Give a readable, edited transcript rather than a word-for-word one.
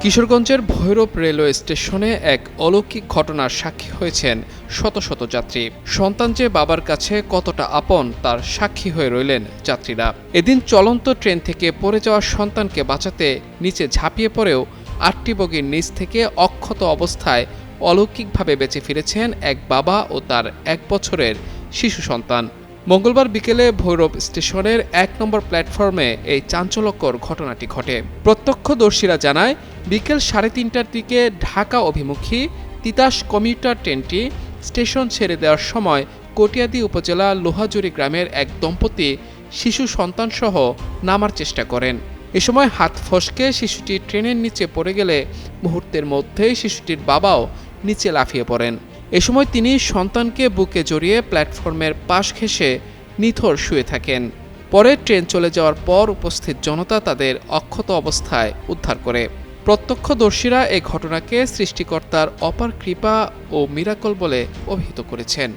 কিশোরগঞ্জের ভৈরব রেলওয়ে স্টেশনে এক অলৌকিক ঘটনার সাক্ষী হয়েছেন শত শত যাত্রী। সন্তান যে বাবার কাছে কতটা আপন তার সাক্ষী হয়ে রইলেন যাত্রীরা। এদিন চলন্ত ট্রেন থেকে পড়ে যাওয়া সন্তানকে বাঁচাতে নিচে ঝাঁপিয়ে পড়েও ৮টি বগির নিচ থেকে অক্ষত অবস্থায় অলৌকিকভাবে বেঁচে ফিরেছেন এক বাবা ও তার ১ বছরের শিশু সন্তান। মঙ্গলবার বিকেলে ভৈরব স্টেশনের ১ নম্বর প্ল্যাটফর্মে এই চাঞ্চল্যকর ঘটনাটি ঘটে। প্রত্যক্ষদর্শীরা জানায়, বিকেল ৩:৩০টার দিকে ঢাকা অভিমুখী তিতাস কমিউটার ট্রেনটি স্টেশন ছেড়ে দেওয়ার সময় কটিয়াদী উপজেলা লোহাজুরি গ্রামের এক দম্পতি শিশু সন্তানসহ নামার চেষ্টা করেন। এ সময় হাত ফসকে শিশুটি ট্রেনের নিচে পড়ে গেলে মুহূর্তের মধ্যেই শিশুটির বাবাও নিচে লাফিয়ে পড়েন। এ সময় তিনি সন্তানকে বুকে জড়িয়ে প্ল্যাটফর্মের পাশ ঘেঁষে নিথর শুয়ে থাকেন। পরে ট্রেন চলে যাওয়ার পর উপস্থিত জনতা তাদের অক্ষত অবস্থায় উদ্ধার করে। প্রত্যক্ষদর্শীরা এ ঘটনাকে সৃষ্টিকর্তার অপার কৃপা ও মিরাকল বলে অভিহিত করেছেন।